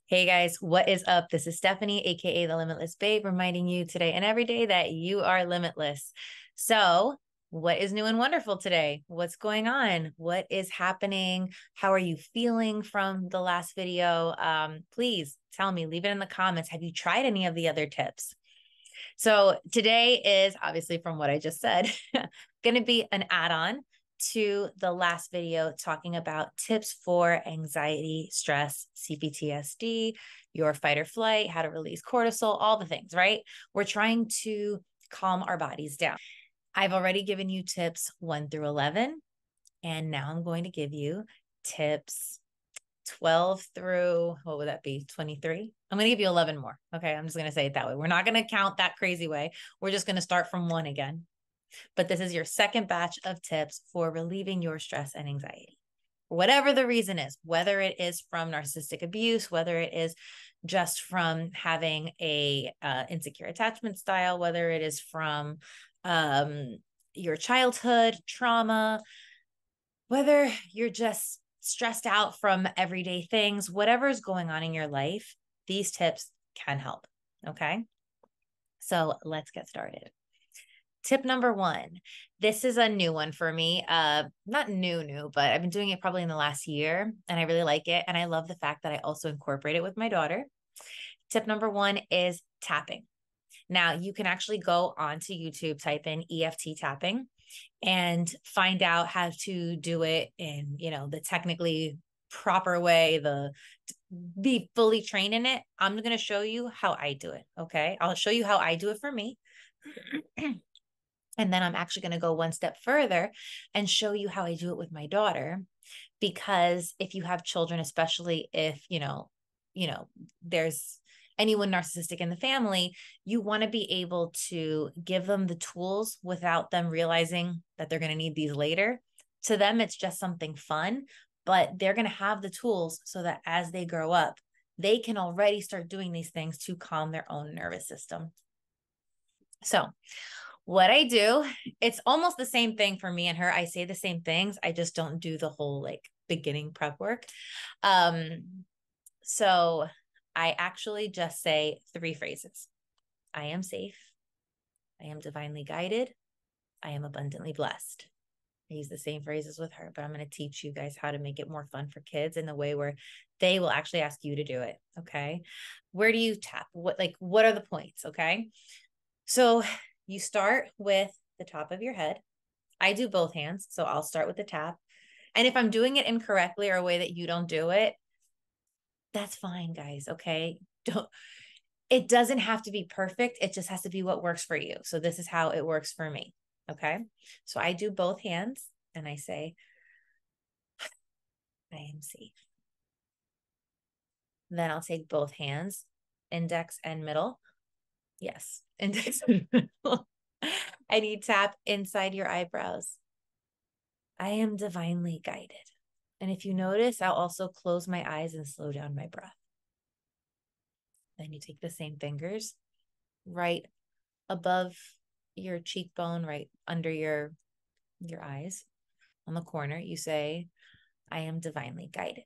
Hey guys, what is up? This is Stephanie, aka the Limitless Babe, reminding you today and every day that you are limitless. So, what is new and wonderful today? What's going on? What is happening? How are you feeling from the last video? Please tell me, leave it in the comments. Have you tried any of the other tips? So, today is obviously from what I just said, going to be an add-on to the last video talking about tips for anxiety, stress, CPTSD, your fight or flight, how to release cortisol, all the things, right? We're trying to calm our bodies down. I've already given you tips 1 through 11, and now I'm going to give you tips 12 through, what would that be? 23. I'm going to give you 11 more. Okay. I'm just going to say it that way. We're not going to count that crazy way. We're just going to start from 1 again. But this is your second batch of tips for relieving your stress and anxiety. Whatever the reason is, whether it is from narcissistic abuse, whether it is just from having a insecure attachment style, whether it is from your childhood trauma, whether you're just stressed out from everyday things, whatever is going on in your life, these tips can help. Okay. So let's get started. Tip number 1. This is a new one for me. Not new, but I've been doing it probably in the last year and I really like it. And I love the fact that I also incorporate it with my daughter. Tip number 1 is tapping. Now you can actually go onto YouTube, type in EFT tapping and find out how to do it in, the technically proper way, be fully trained in it. I'm going to show you how I do it. Okay. I'll show you how I do it for me. And then I'm actually going to go one step further and show you how I do it with my daughter. Because if you have children, especially if, there's anyone narcissistic in the family, you want to be able to give them the tools without them realizing that they're going to need these later. To them, it's just something fun, but they're going to have the tools so that as they grow up, they can already start doing these things to calm their own nervous system. So what I do, it's almost the same thing for me and her. I say the same things. I just don't do the whole beginning prep work. So I actually just say 3 phrases. I am safe. I am divinely guided. I am abundantly blessed. I use the same phrases with her, but I'm going to teach you guys how to make it more fun for kids in the way where they will actually ask you to do it. Okay. Where do you tap? What are the points? Okay. So you start with the top of your head. I do both hands, so I'll start with the tap. And if I'm doing it incorrectly or a way that you don't do it, that's fine, guys. Okay. It doesn't have to be perfect. It just has to be what works for you. So this is how it works for me. Okay. So I do both hands and I say, I am safe. Then I'll take both hands, index and middle. Yes, index and middle. I need tap inside your eyebrows. I am divinely guided. And if you notice, I'll also close my eyes and slow down my breath. Then you take the same fingers right above your cheekbone, right under your eyes on the corner. You say, I am divinely guided.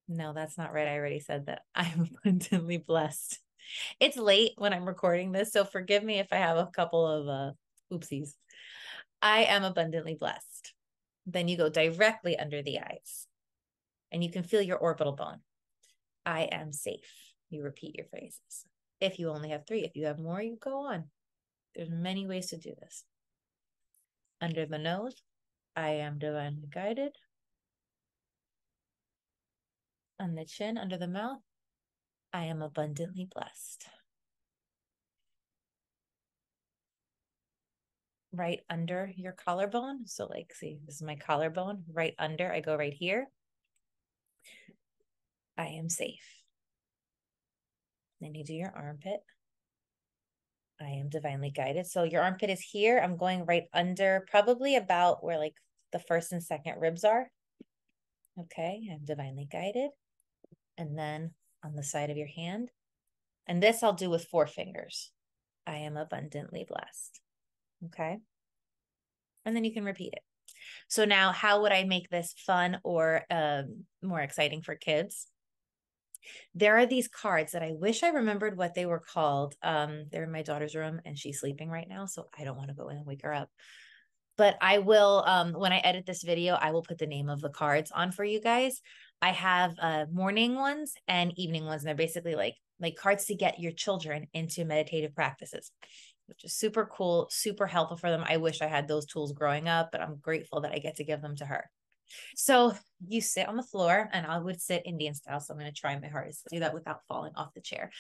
No, that's not right. I already said that. I'm abundantly blessed. It's late when I'm recording this, so forgive me if I have a couple of oopsies. I am abundantly blessed. Then you go directly under the eyes and you can feel your orbital bone. I am safe. You repeat your phrases. If you only have 3, if you have more, you go on. There's many ways to do this. Under the nose, I am divinely guided. On the chin, under the mouth, I am abundantly blessed. Right under your collarbone. So see, this is my collarbone. Right under, I go right here. I am safe. Then you do your armpit. I am divinely guided. So your armpit is here. I'm going right under, probably about where the first and second ribs are. Okay, I'm divinely guided. And then on the side of your hand. And this I'll do with 4 fingers. I am abundantly blessed. Okay. And then you can repeat it. So now how would I make this fun or more exciting for kids? There are these cards that I wish I remembered what they were called. They're in my daughter's room and she's sleeping right now, so I don't want to go in and wake her up. But I will, when I edit this video, I will put the name of the cards on for you guys. I have morning ones and evening ones, and they're basically like cards to get your children into meditative practices, which is super cool, super helpful for them. I wish I had those tools growing up, but I'm grateful that I get to give them to her. So you sit on the floor, and I would sit Indian style. So I'm going to try my hardest to do that without falling off the chair.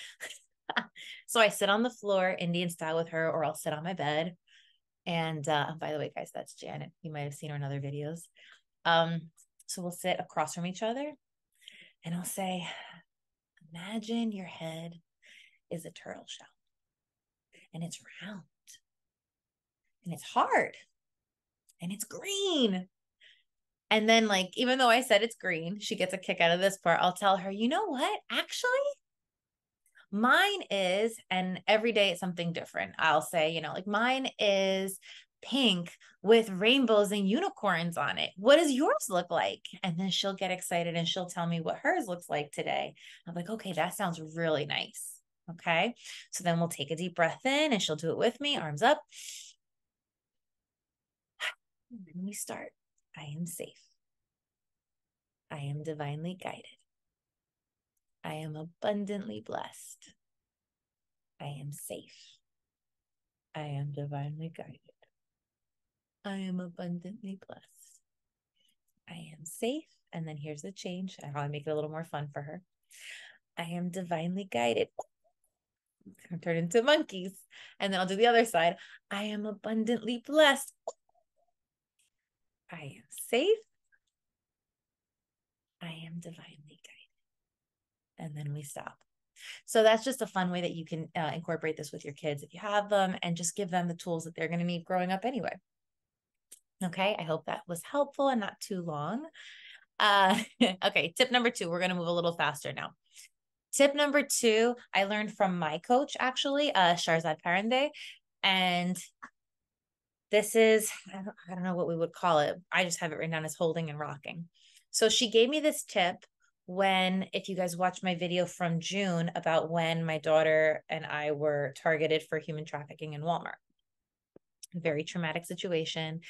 So I sit on the floor, Indian style with her, or I'll sit on my bed. And by the way, guys, that's Janet. You might have seen her in other videos. So we'll sit across from each other, and I'll say, imagine your head is a turtle shell, and it's round, and it's hard, and it's green. And then, like, even though I said it's green, she gets a kick out of this part. I'll tell her, you know what? Actually, mine is, and every day it's something different. I'll say, like mine is pink with rainbows and unicorns on it. What does yours look like? And then she'll get excited and she'll tell me what hers looks like today. I'm like, okay, that sounds really nice. Okay. So then we'll take a deep breath in and she'll do it with me, arms up. And then we start. I am safe. I am divinely guided. I am abundantly blessed. I am safe. I am divinely guided. I am abundantly blessed. I am safe. And then here's the change. I'll make it a little more fun for her. I am divinely guided. I'll turn into monkeys. And then I'll do the other side. I am abundantly blessed. I am safe. I am divinely guided. And then we stop. So that's just a fun way that you can incorporate this with your kids if you have them, and just give them the tools that they're going to need growing up anyway. Okay, I hope that was helpful and not too long. Okay, tip number 2, we're going to move a little faster now. Tip number 2, I learned from my coach, actually, Sharzad Parande. And this is, I don't know what we would call it. I just have it written down as holding and rocking. So she gave me this tip when, if you guys watched my video from June about when my daughter and I were targeted for human trafficking in Walmart. Very traumatic situation.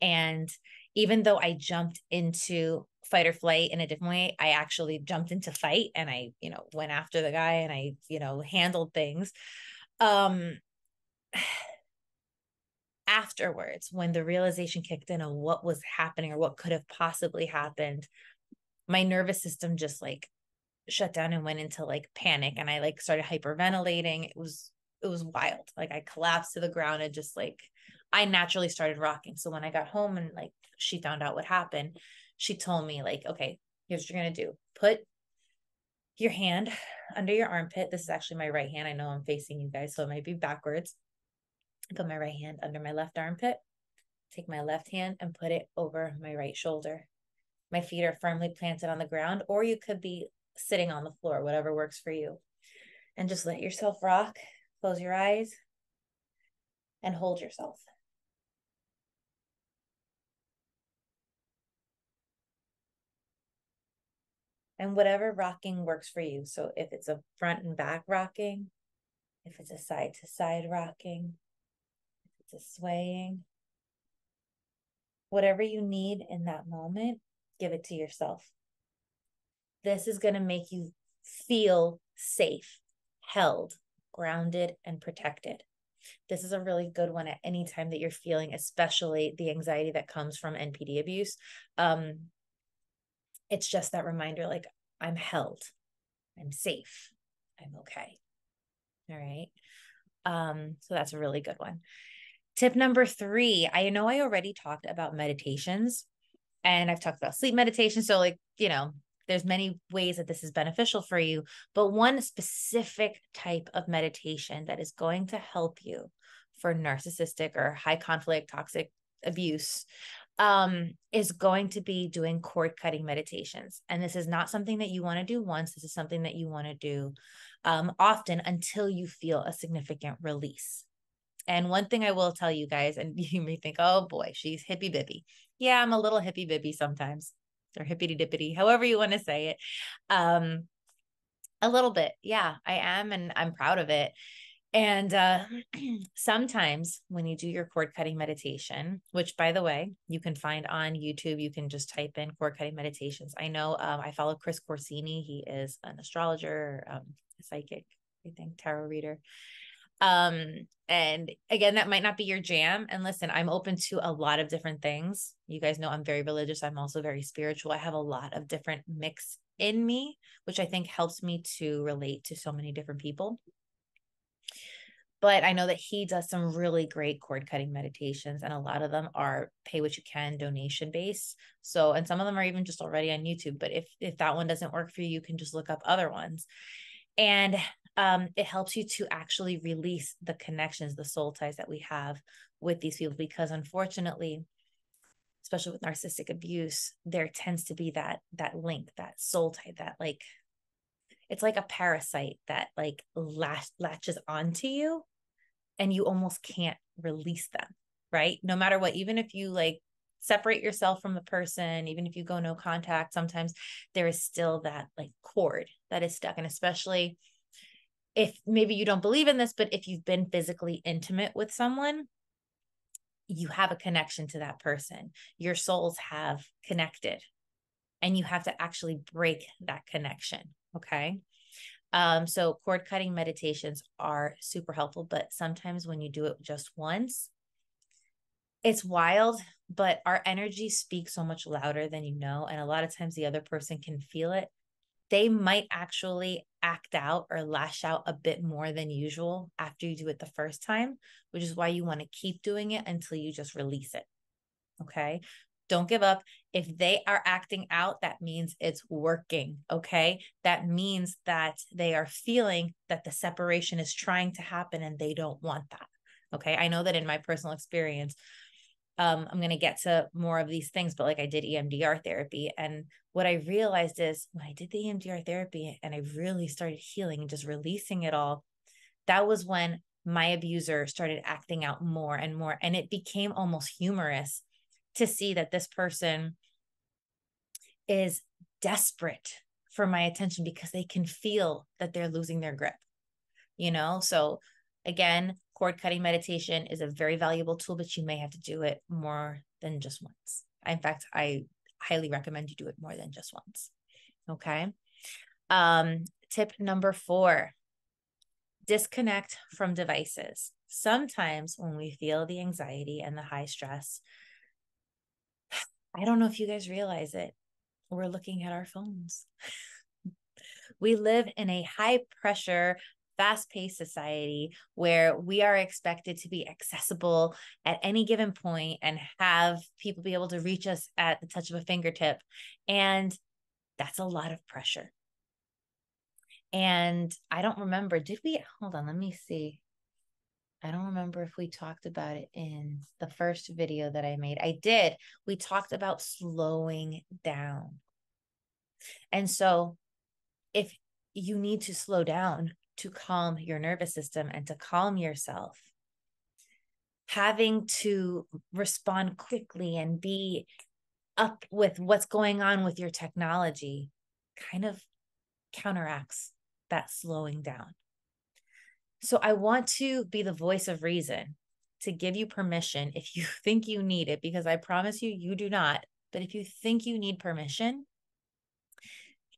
And even though I jumped into fight or flight in a different way, I actually jumped into fight, and I, went after the guy, and I, handled things. Afterwards, when the realization kicked in of what was happening or what could have possibly happened, my nervous system just like shut down and went into like panic, and I like started hyperventilating. It was wild. Like I collapsed to the ground and just like I naturally started rocking. So when I got home and like she found out what happened, she told me like, okay, here's what you're going to do. Put your hand under your armpit. This is actually my right hand. I know I'm facing you guys, so it might be backwards. Put my right hand under my left armpit. Take my left hand and put it over my right shoulder. My feet are firmly planted on the ground, or you could be sitting on the floor, whatever works for you. And just let yourself rock. Close your eyes and hold yourself. And whatever rocking works for you. So if it's a front and back rocking, if it's a side to side rocking, if it's a swaying, whatever you need in that moment, give it to yourself. This is going to make you feel safe, held, grounded, and protected. This is a really good one at any time that you're feeling, especially the anxiety that comes from NPD abuse. It's just that reminder, like, I'm held, I'm safe, I'm okay. All right. So that's a really good one. Tip number 3, I know I already talked about meditations, and I've talked about sleep meditation. So like, there's many ways that this is beneficial for you, but one specific type of meditation that is going to help you for narcissistic or high conflict toxic abuse is going to be doing cord cutting meditations. And this is not something that you want to do once. This is something that you want to do often until you feel a significant release. And one thing I will tell you guys, and you may think, oh boy, she's hippy bippy. Yeah, I'm a little hippy bippy sometimes, or hippity dippity, however you want to say it. A little bit. Yeah, I am. And I'm proud of it. And sometimes when you do your cord cutting meditation, which by the way, you can find on YouTube, you can just type in cord cutting meditations. I know I follow Chris Corsini. He is an astrologer, a psychic, I think, tarot reader. And again, that might not be your jam. And listen, I'm open to a lot of different things. You guys know I'm very religious. I'm also very spiritual. I have a lot of different mix in me, which I think helps me to relate to so many different people. But I know that he does some really great cord cutting meditations, and a lot of them are pay what you can, donation based. So, and some of them are even just already on YouTube. But if that one doesn't work for you, you can just look up other ones. And it helps you to actually release the connections, the soul ties that we have with these people, because unfortunately, especially with narcissistic abuse, there tends to be that link, that soul tie, that like, it's like a parasite that like latches onto you and you almost can't release them, right? No matter what, even if you like separate yourself from the person, even if you go no contact, sometimes there is still that like cord that is stuck. And especially if maybe you don't believe in this, but if you've been physically intimate with someone, you have a connection to that person. Your souls have connected and you have to actually break that connection. Okay. So cord cutting meditations are super helpful, but sometimes when you do it just once, it's wild, but our energy speaks so much louder than you know. And a lot of times the other person can feel it. They might actually act out or lash out a bit more than usual after you do it the first time, which is why you want to keep doing it until you just release it. Okay. Don't give up. If they are acting out, that means it's working. Okay. That means that they are feeling that the separation is trying to happen and they don't want that. Okay. I know that in my personal experience, I'm going to get to more of these things, but like I did EMDR therapy. And what I realized is when I did the EMDR therapy and I really started healing and just releasing it all, that was when my abuser started acting out more and more. And it became almost humorous to see that this person is desperate for my attention because they can feel that they're losing their grip, you know? So again, cord cutting meditation is a very valuable tool, but you may have to do it more than just once. In fact, I highly recommend you do it more than just once. Okay. Tip number 4, disconnect from devices. Sometimes when we feel the anxiety and the high stress, I don't know if you guys realize it, we're looking at our phones. We live in a high pressure, fast-paced society where we are expected to be accessible at any given point and have people be able to reach us at the touch of a fingertip. And that's a lot of pressure. And I don't remember, hold on, let me see. I don't remember if we talked about it in the first video that I made. I did. We talked about slowing down. And so if you need to slow down to calm your nervous system and to calm yourself, having to respond quickly and be up with what's going on with your technology kind of counteracts that slowing down. So I want to be the voice of reason to give you permission if you think you need it, because I promise you, you do not. But if you think you need permission,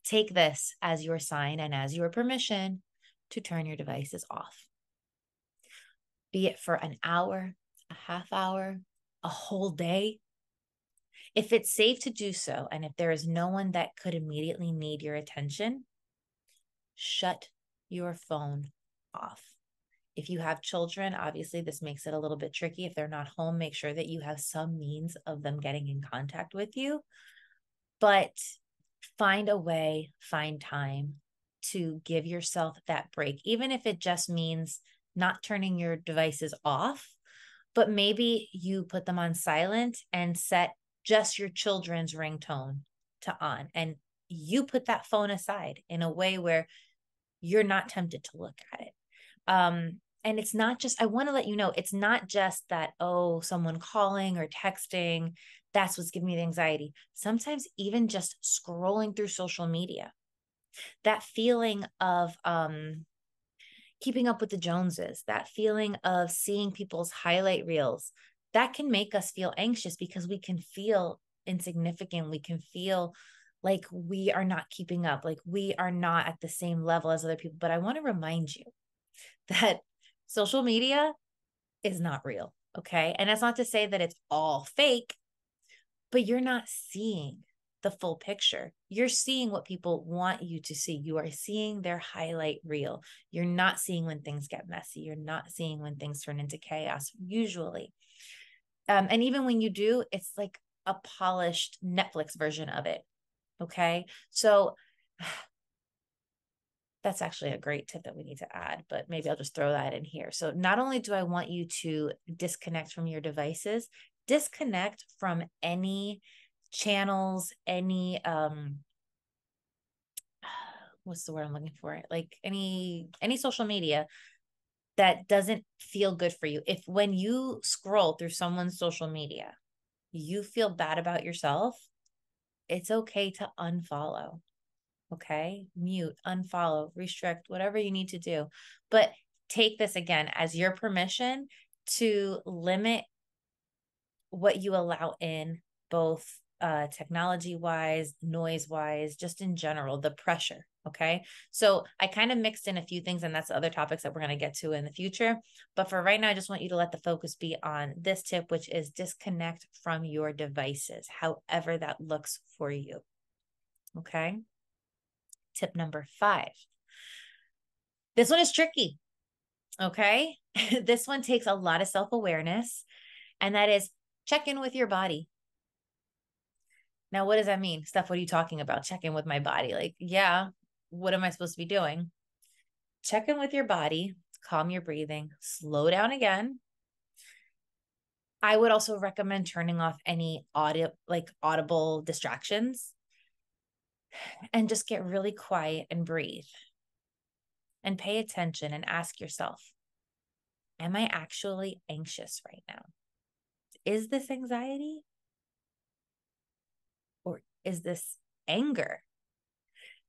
take this as your sign and as your permission to turn your devices off. Be it for an hour, a half hour, a whole day. If it's safe to do so, and if there is no one that could immediately need your attention, shut your phone off. If you have children, obviously this makes it a little bit tricky. If they're not home, make sure that you have some means of them getting in contact with you. But find a way, find time to give yourself that break, even if it just means not turning your devices off, but maybe you put them on silent and set just your children's ringtone to on. And you put that phone aside in a way where you're not tempted to look at it. And it's not just, I want to let you know, it's not just that, oh, someone calling or texting, that's what's giving me the anxiety. Sometimes even just scrolling through social media, That feeling of keeping up with the Joneses, that feeling of seeing people's highlight reels, that can make us feel anxious because we can feel insignificant. We can feel like we are not keeping up, like we are not at the same level as other people. But I want to remind you that social media is not real. Okay. And that's not to say that it's all fake, but you're not seeing the full picture. You're seeing what people want you to see. You are seeing their highlight reel. You're not seeing when things get messy. You're not seeing when things turn into chaos, usually. And even when you do, it's like a polished Netflix version of it. Okay. So that's actually a great tip that we need to add, but maybe I'll just throw that in here. So not only do I want you to disconnect from your devices, disconnect from any channels, any what's the word I'm looking for? Like any social media that doesn't feel good for you. If when you scroll through someone's social media, you feel bad about yourself, it's okay to unfollow. Okay? Mute, unfollow, restrict, whatever you need to do. But take this again as your permission to limit what you allow in, both technology wise, noise wise, just in general, the pressure. Okay. So I kind of mixed in a few things, and that's other topics that we're going to get to in the future. But for right now, I just want you to let the focus be on this tip, which is disconnect from your devices, however that looks for you. Okay. Tip number 5. This one is tricky. Okay. This one takes a lot of self-awareness, and that is check in with your body. Now, what does that mean? Steph, what are you talking about? Check in with my body. Like, yeah, what am I supposed to be doing? Check in with your body, calm your breathing, slow down again. I would also recommend turning off any audible distractions and just get really quiet and breathe and pay attention and ask yourself, am I actually anxious right now? Is this anxiety? Or is this anger?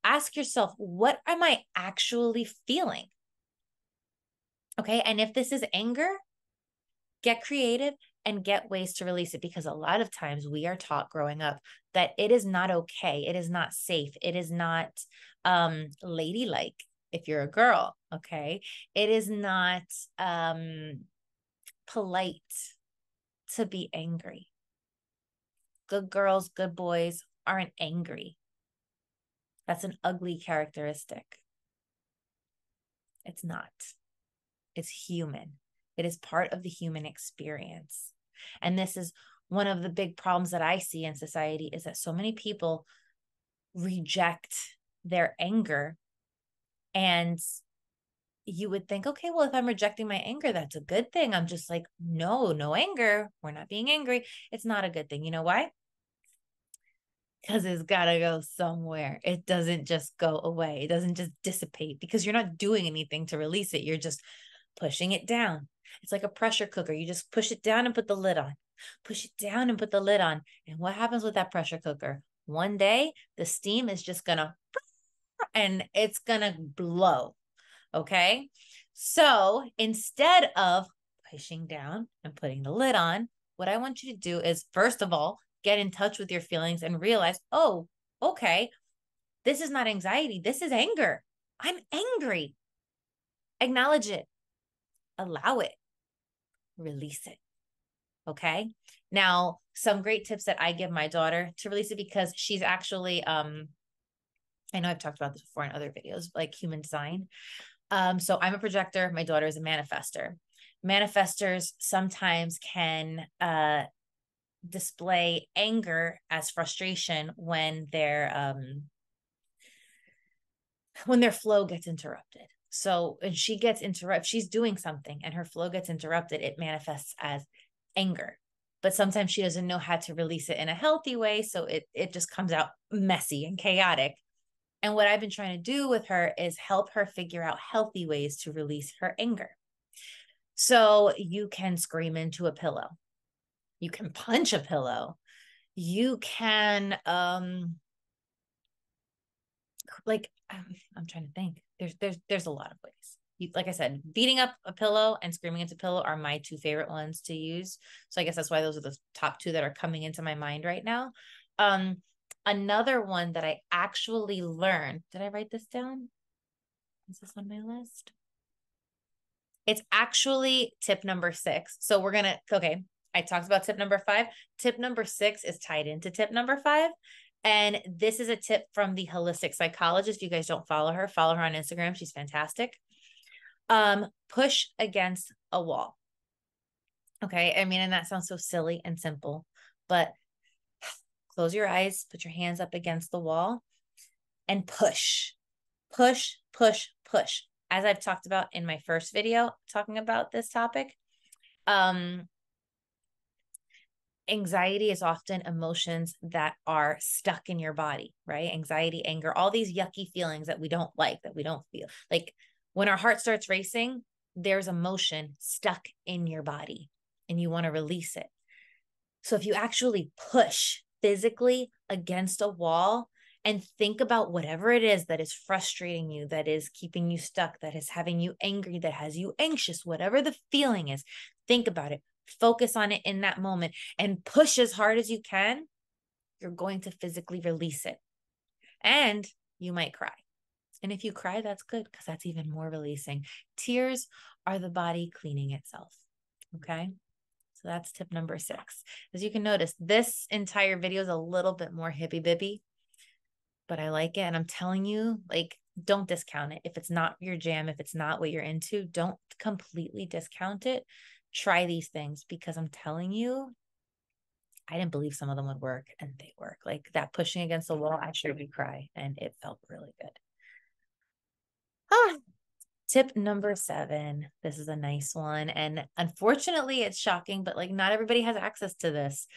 Ask yourself, what am I actually feeling? Okay. And if this is anger, get creative and get ways to release it, because a lot of times we are taught growing up that it is not okay. It is not safe. It is not ladylike if you're a girl. Okay. It is not polite to be angry. Good girls, good boys aren't angry. That's an ugly characteristic. It's not. It's human. It is part of the human experience. And this is one of the big problems that I see in society, is that so many people reject their anger. And you would think, okay, well, if I'm rejecting my anger, that's a good thing. I'm just like, no anger. We're not being angry. It's not a good thing. You know why? Because it's got to go somewhere. It doesn't just go away. It doesn't just dissipate because you're not doing anything to release it. You're just pushing it down. It's like a pressure cooker. You just push it down and put the lid on. Push it down and put the lid on. And what happens with that pressure cooker? One day, the steam is just going to, and it's going to blow. Okay. So instead of pushing down and putting the lid on, what I want you to do is, first of all, get in touch with your feelings and realize, oh, okay, this is not anxiety. This is anger. I'm angry. Acknowledge it. Allow it. Release it. Okay. Now, some great tips that I give my daughter to release it, because she's actually, I know I've talked about this before in other videos, like human design. So I'm a projector. My daughter is a manifester. Manifestors sometimes can display anger as frustration when their flow gets interrupted. So when she gets interrupted, she's doing something and her flow gets interrupted, it manifests as anger. But sometimes she doesn't know how to release it in a healthy way. So it just comes out messy and chaotic. And what I've been trying to do with her is help her figure out healthy ways to release her anger. So you can scream into a pillow. You can punch a pillow. You can like, I'm trying to think. There's a lot of ways. Like I said, beating up a pillow and screaming into pillow are my two favorite ones to use. So I guess that's why those are the top two that are coming into my mind right now. Another one that I actually learned, did I write this down? Is this on my list? It's actually tip number 6. So okay, I talked about tip number 5. Tip number 6 is tied into tip number 5. And this is a tip from the holistic psychologist. If you guys don't follow her on Instagram. She's fantastic. Push against a wall. Okay. I mean, and that sounds so silly and simple, but close your eyes, put your hands up against the wall and push, push, push, push. As I've talked about in my first video talking about this topic, anxiety is often emotions that are stuck in your body, right? Anxiety, anger, all these yucky feelings that we don't like, that we don't feel. Like when our heart starts racing, there's emotion stuck in your body and you want to release it. So if you actually push physically against a wall and think about whatever it is that is frustrating you, that is keeping you stuck, that is having you angry, that has you anxious, whatever the feeling is, think about it. Focus on it in that moment and push as hard as you can. You're going to physically release it. And you might cry. And if you cry, that's good because that's even more releasing. Tears are the body cleaning itself. Okay. So that's tip number 6. As you can notice, this entire video is a little bit more hippy bibby, but I like it. And I'm telling you, like, don't discount it. If it's not your jam, if it's not what you're into, don't completely discount it. Try these things because I'm telling you, I didn't believe some of them would work and they work. Like that pushing against the wall, I sure did cry and it felt really good. Tip number 7. This is a nice one. And unfortunately, it's shocking, but like not everybody has access to this.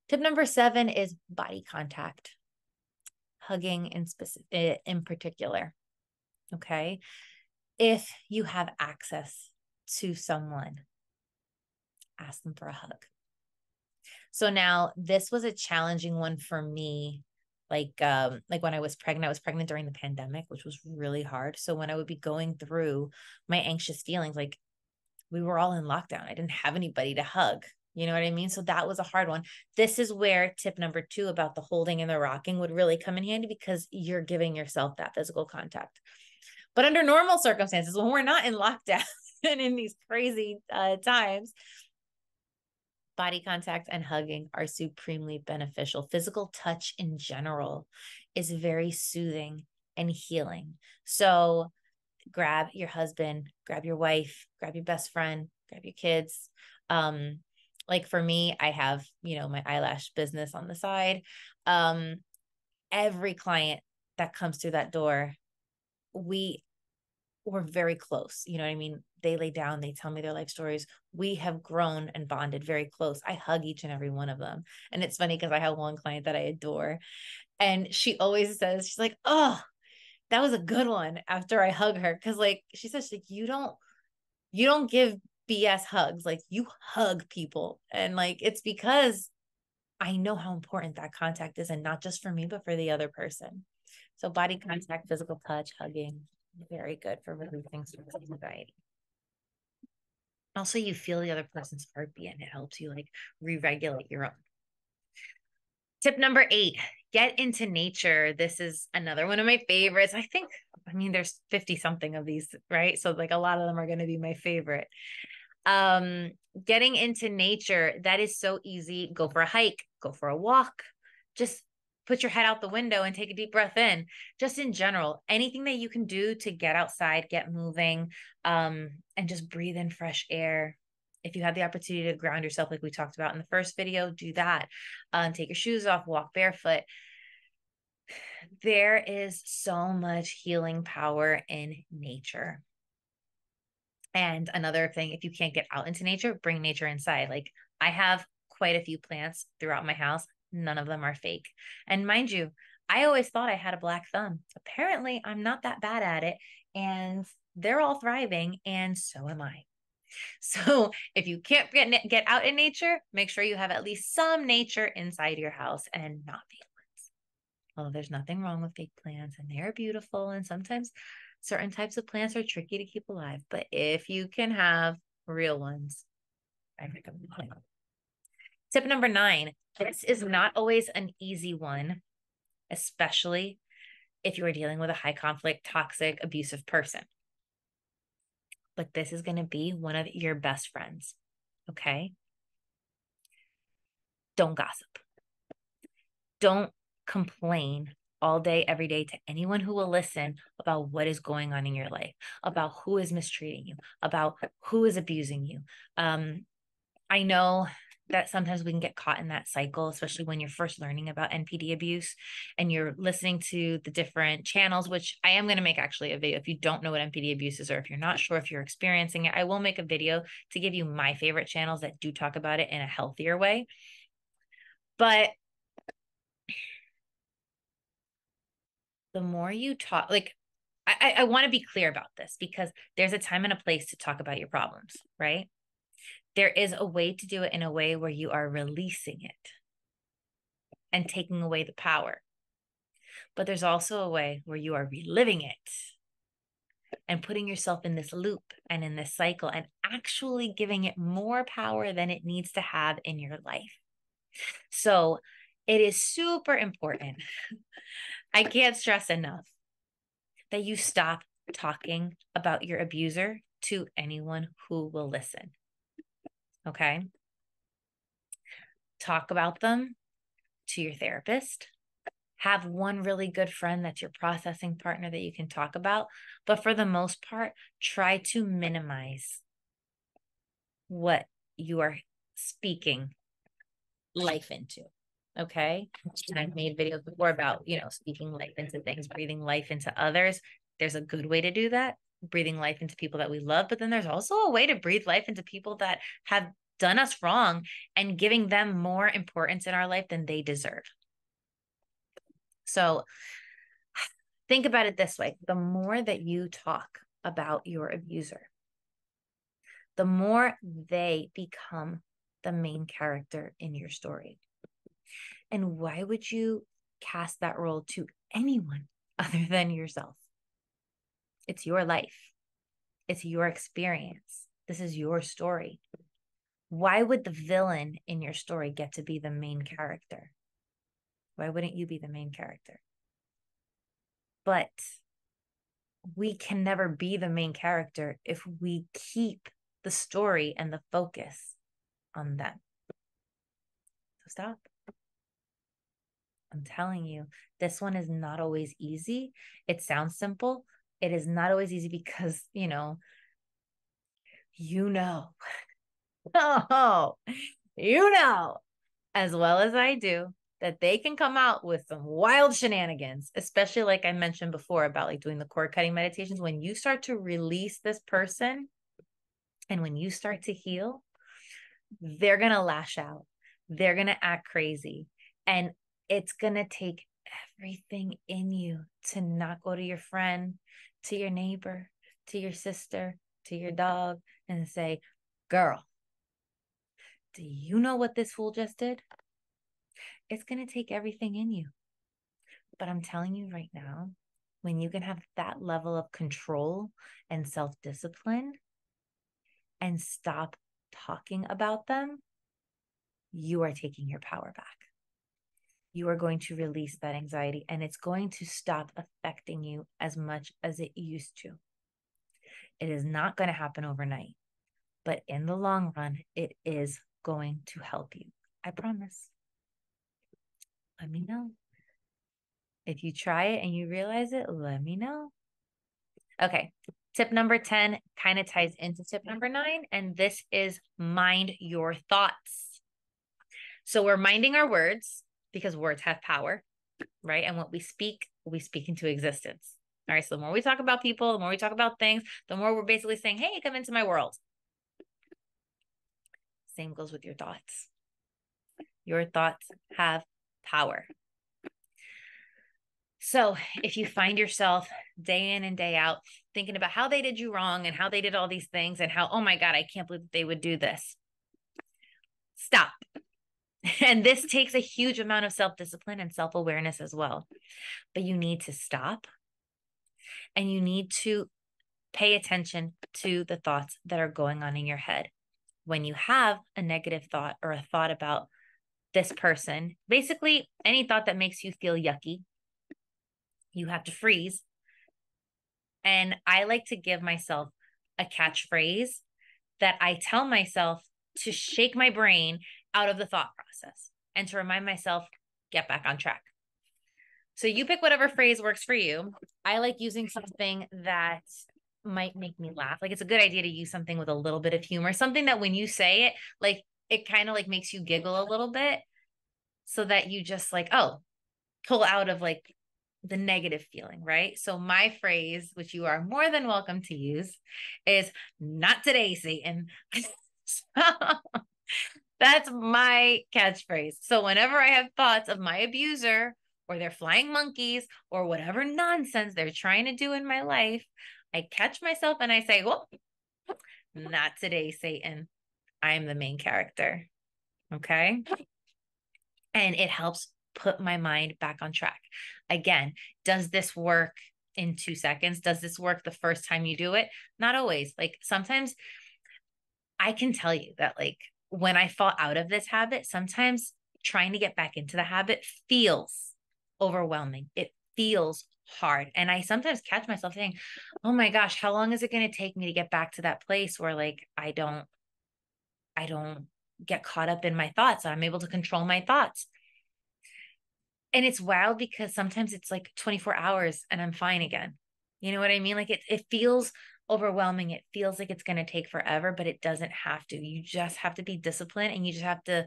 Tip number 7 is body contact, hugging in particular. Okay. If you have access to someone, ask them for a hug. So now this was a challenging one for me. Like when I was pregnant during the pandemic, which was really hard. So when I would be going through my anxious feelings, like we were all in lockdown. I didn't have anybody to hug. You know what I mean? So that was a hard one. This is where tip number 2 about the holding and the rocking would really come in handy because you're giving yourself that physical contact. But under normal circumstances, when we're not in lockdown and in these crazy times, body contact and hugging are supremely beneficial. Physical touch in general is very soothing and healing. So grab your husband, grab your wife, grab your best friend, grab your kids. Like for me, I have, my eyelash business on the side. Every client that comes through that door, we're very close. You know what I mean? They lay down, they tell me their life stories. We have grown and bonded very close. I hug each and every one of them. And it's funny because I have one client that I adore. And she always says, she's like, oh, that was a good one after I hug her. Cause like, she says, like, you don't give BS hugs. Like you hug people. And like, it's because I know how important that contact is. And not just for me, but for the other person. So body contact, physical touch, hugging, very good for releasing stress and anxiety. Also, you feel the other person's heartbeat and it helps you like re-regulate your own. Tip number 8, get into nature. This is another one of my favorites. There's 50 something of these, right? So like a lot of them are going to be my favorite. Getting into nature, that is so easy. Go for a hike, go for a walk, just put your head out the window and take a deep breath in. Just in general, anything that you can do to get outside, get moving, and just breathe in fresh air. If you have the opportunity to ground yourself, like we talked about in the first video, do that. Take your shoes off, walk barefoot. There is so much healing power in nature. And another thing, if you can't get out into nature, bring nature inside. Like I have quite a few plants throughout my house. None of them are fake. And mind you, I always thought I had a black thumb. Apparently, I'm not that bad at it. And they're all thriving. And so am I. So if you can't get out in nature, make sure you have at least some nature inside your house and not Although there's nothing wrong with fake plants and they're beautiful. And sometimes certain types of plants are tricky to keep alive. But if you can have real ones, I recommend it. Tip number 9, this is not always an easy one, especially if you are dealing with a high conflict, toxic, abusive person. But this is going to be one of your best friends. Okay? Don't gossip. Don't complain all day, every day to anyone who will listen about what is going on in your life, about who is mistreating you, about who is abusing you. I know that sometimes we can get caught in that cycle, especially when you're first learning about NPD abuse and you're listening to the different channels, which I am going to make actually a video. If you don't know what NPD abuse is, or if you're not sure if you're experiencing it, I will make a video to give you my favorite channels that do talk about it in a healthier way. But the more you talk, like, I want to be clear about this because there's a time and a place to talk about your problems, right? There is a way to do it in a way where you are releasing it and taking away the power. But there's also a way where you are reliving it and putting yourself in this loop and in this cycle and actually giving it more power than it needs to have in your life. So it is super important. I can't stress enough that you stop talking about your abuser to anyone who will listen. Okay? Talk about them to your therapist. Have one really good friend that's your processing partner that you can talk about. But for the most part, try to minimize what you are speaking life into. Okay? And I've made videos before about, speaking life into things, breathing life into others. There's a good way to do that, breathing life into people that we love. But then there's also a way to breathe life into people that have done us wrong and giving them more importance in our life than they deserve. So think about it this way. The more that you talk about your abuser, the more they become the main character in your story. And why would you cast that role to anyone other than yourself? It's your life. It's your experience. This is your story. Why would the villain in your story get to be the main character? Why wouldn't you be the main character? But we can never be the main character if we keep the story and the focus on them. So stop. I'm telling you, this one is not always easy. It sounds simple. It is not always easy because, oh, as well as I do, that they can come out with some wild shenanigans, especially like I mentioned before about like doing the cord cutting meditations. When you start to release this person and when you start to heal, they're going to lash out. They're going to act crazy. And it's going to take everything in you to not go to your friend, to your neighbor, to your sister, to your dog and say, girl, do you know what this fool just did? It's going to take everything in you. But I'm telling you right now, when you can have that level of control and self-discipline and stop talking about them, you are taking your power back. You are going to release that anxiety and it's going to stop affecting you as much as it used to. It is not going to happen overnight, but in the long run, it is going to help you. I promise. Let me know. If you try it and you realize it, let me know. Okay. Tip number 10 kind of ties into tip number 9, and this is mind your thoughts. So we're minding our words because words have power, right? And what we speak into existence. All right. So the more we talk about people, the more we talk about things, the more we're basically saying, hey, come into my world. Same goes with your thoughts. Your thoughts have power. So if you find yourself day in and day out thinking about how they did you wrong and how they did all these things and how, oh my God, I can't believe that they would do this. Stop. And this takes a huge amount of self-discipline and self-awareness as well. But you need to stop and you need to pay attention to the thoughts that are going on in your head. When you have a negative thought or a thought about this person, basically any thought that makes you feel yucky, you have to freeze. And I like to give myself a catchphrase that I tell myself to shake my brain out of the thought process and to remind myself, get back on track. So you pick whatever phrase works for you. I like using something that might make me laugh. Like, it's a good idea to use something with a little bit of humor, something that when you say it, like it kind of like makes you giggle a little bit so that you just like, oh, pull out of like the negative feeling, right? So my phrase, which you are more than welcome to use, is not today, Satan. That's my catchphrase. So whenever I have thoughts of my abuser or their flying monkeys or whatever nonsense they're trying to do in my life, I catch myself and I say, well, not today, Satan. I'm the main character. Okay. And it helps put my mind back on track. Again, does this work in 2 seconds? Does this work the first time you do it? Not always. Like sometimes I can tell you that like when I fall out of this habit, sometimes trying to get back into the habit feels overwhelming. It feels hard. And I sometimes catch myself saying, oh my gosh, how long is it going to take me to get back to that place where like I don't get caught up in my thoughts. I'm able to control my thoughts. And it's wild because sometimes it's like 24 hours and I'm fine again. You know what I mean? Like it feels overwhelming. It feels like it's going to take forever, but it doesn't have to. You just have to be disciplined and you just have to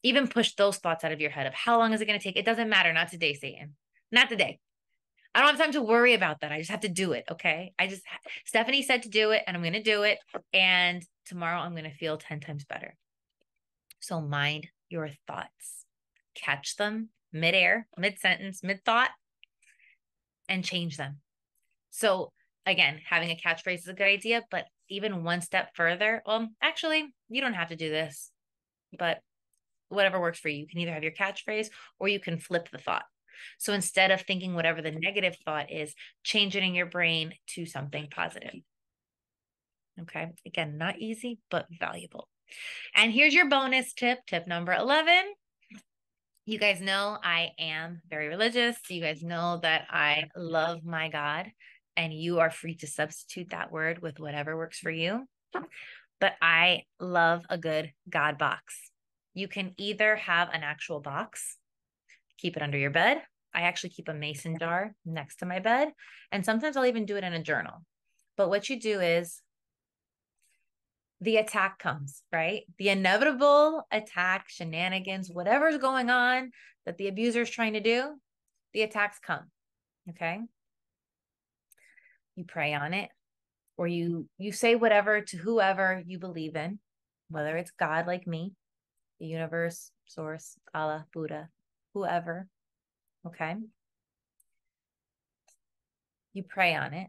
even push those thoughts out of your head of how long is it going to take? It doesn't matter. Not today, Satan. Not today. I don't have time to worry about that. I just have to do it. Okay. Stephanie said to do it and I'm going to do it. And tomorrow I'm going to feel 10 times better. So mind your thoughts, catch them mid-air, mid-sentence, mid-thought, and change them. So again, having a catchphrase is a good idea, but even one step further, well, actually, you don't have to do this, but whatever works for you. You can either have your catchphrase or you can flip the thought. So instead of thinking whatever the negative thought is, change it in your brain to something positive. Okay. Again, not easy, but valuable. And here's your bonus tip, tip number 11. You guys know I am very religious. You guys know that I love my God, and you are free to substitute that word with whatever works for you. But I love a good God box. You can either have an actual box, keep it under your bed. I actually keep a mason jar next to my bed, and sometimes I'll even do it in a journal. But what you do is the attack comes, right? The inevitable attack, shenanigans, whatever's going on that the abuser is trying to do, the attacks come, okay? You pray on it, or you say whatever to whoever you believe in, whether it's God like me, the universe, source, Allah, Buddha, whoever, okay? You pray on it,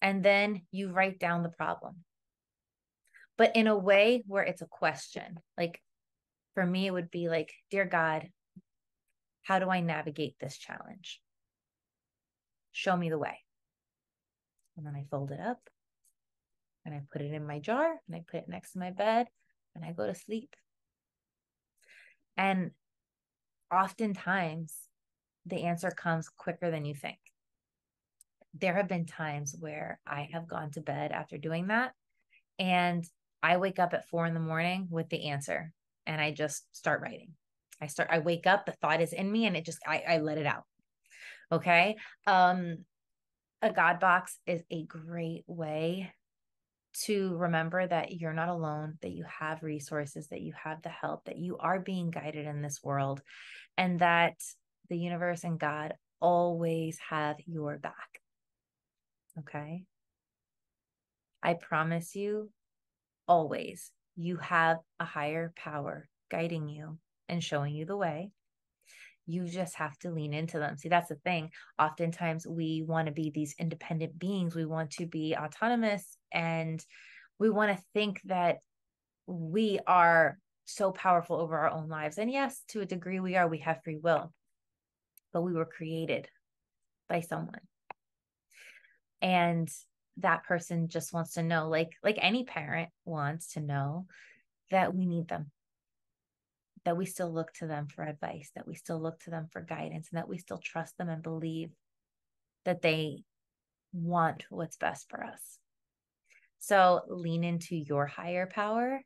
and then you write down the problem. But in a way where it's a question. Like for me, it would be like, dear God, how do I navigate this challenge? Show me the way. And then I fold it up and I put it in my jar and I put it next to my bed and I go to sleep. And oftentimes the answer comes quicker than you think. There have been times where I have gone to bed after doing that and I wake up at 4 a.m. with the answer and I just start writing. I wake up, the thought is in me and I let it out. Okay. A God box is a great way to remember that you're not alone, that you have resources, that you have the help, that you are being guided in this world, and that the universe and God always have your back. Okay. I promise you, always, you have a higher power guiding you and showing you the way. You just have to lean into them. See, that's the thing. Oftentimes we want to be these independent beings. We want to be autonomous and we want to think that we are so powerful over our own lives. And yes, to a degree we have free will, but we were created by someone. And that person just wants to know, like any parent wants to know, that we need them, that we still look to them for advice, that we still look to them for guidance, and that we still trust them and believe that they want what's best for us. So lean into your higher power,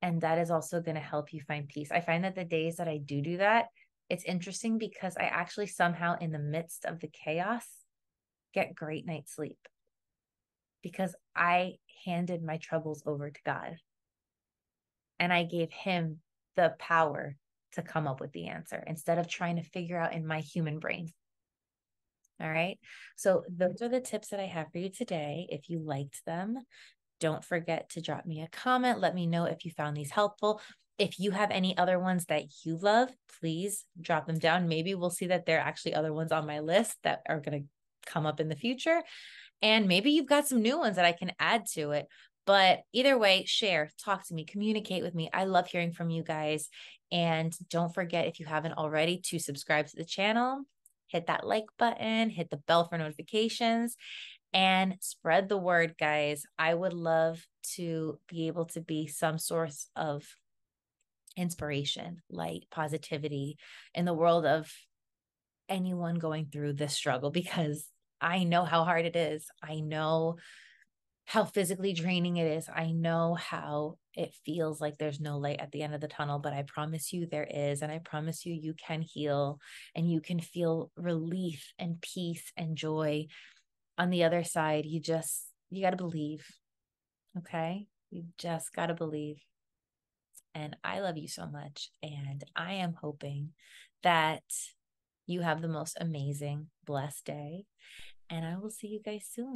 and that is also going to help you find peace. I find that the days that I do that, it's interesting because I actually somehow, in the midst of the chaos, get great night's sleep, because I handed my troubles over to God and I gave him the power to come up with the answer instead of trying to figure out in my human brain. All right. So those are the tips that I have for you today. If you liked them, don't forget to drop me a comment. Let me know if you found these helpful. If you have any other ones that you love, please drop them down. Maybe we'll see that there are actually other ones on my list that are going to come up in the future. And maybe you've got some new ones that I can add to it. But either way, share, talk to me, communicate with me. I love hearing from you guys. And don't forget, if you haven't already, to subscribe to the channel, hit that like button, hit the bell for notifications, and spread the word, guys. I would love to be able to be some source of inspiration, light, positivity in the world of anyone going through this struggle, because I know how hard it is. I know how physically draining it is. I know how it feels like there's no light at the end of the tunnel, but I promise you there is. And I promise you, you can heal and you can feel relief and peace and joy on the other side. You got to believe. Okay. You just got to believe. And I love you so much. And I am hoping that you have the most amazing, blessed day. And I will see you guys soon.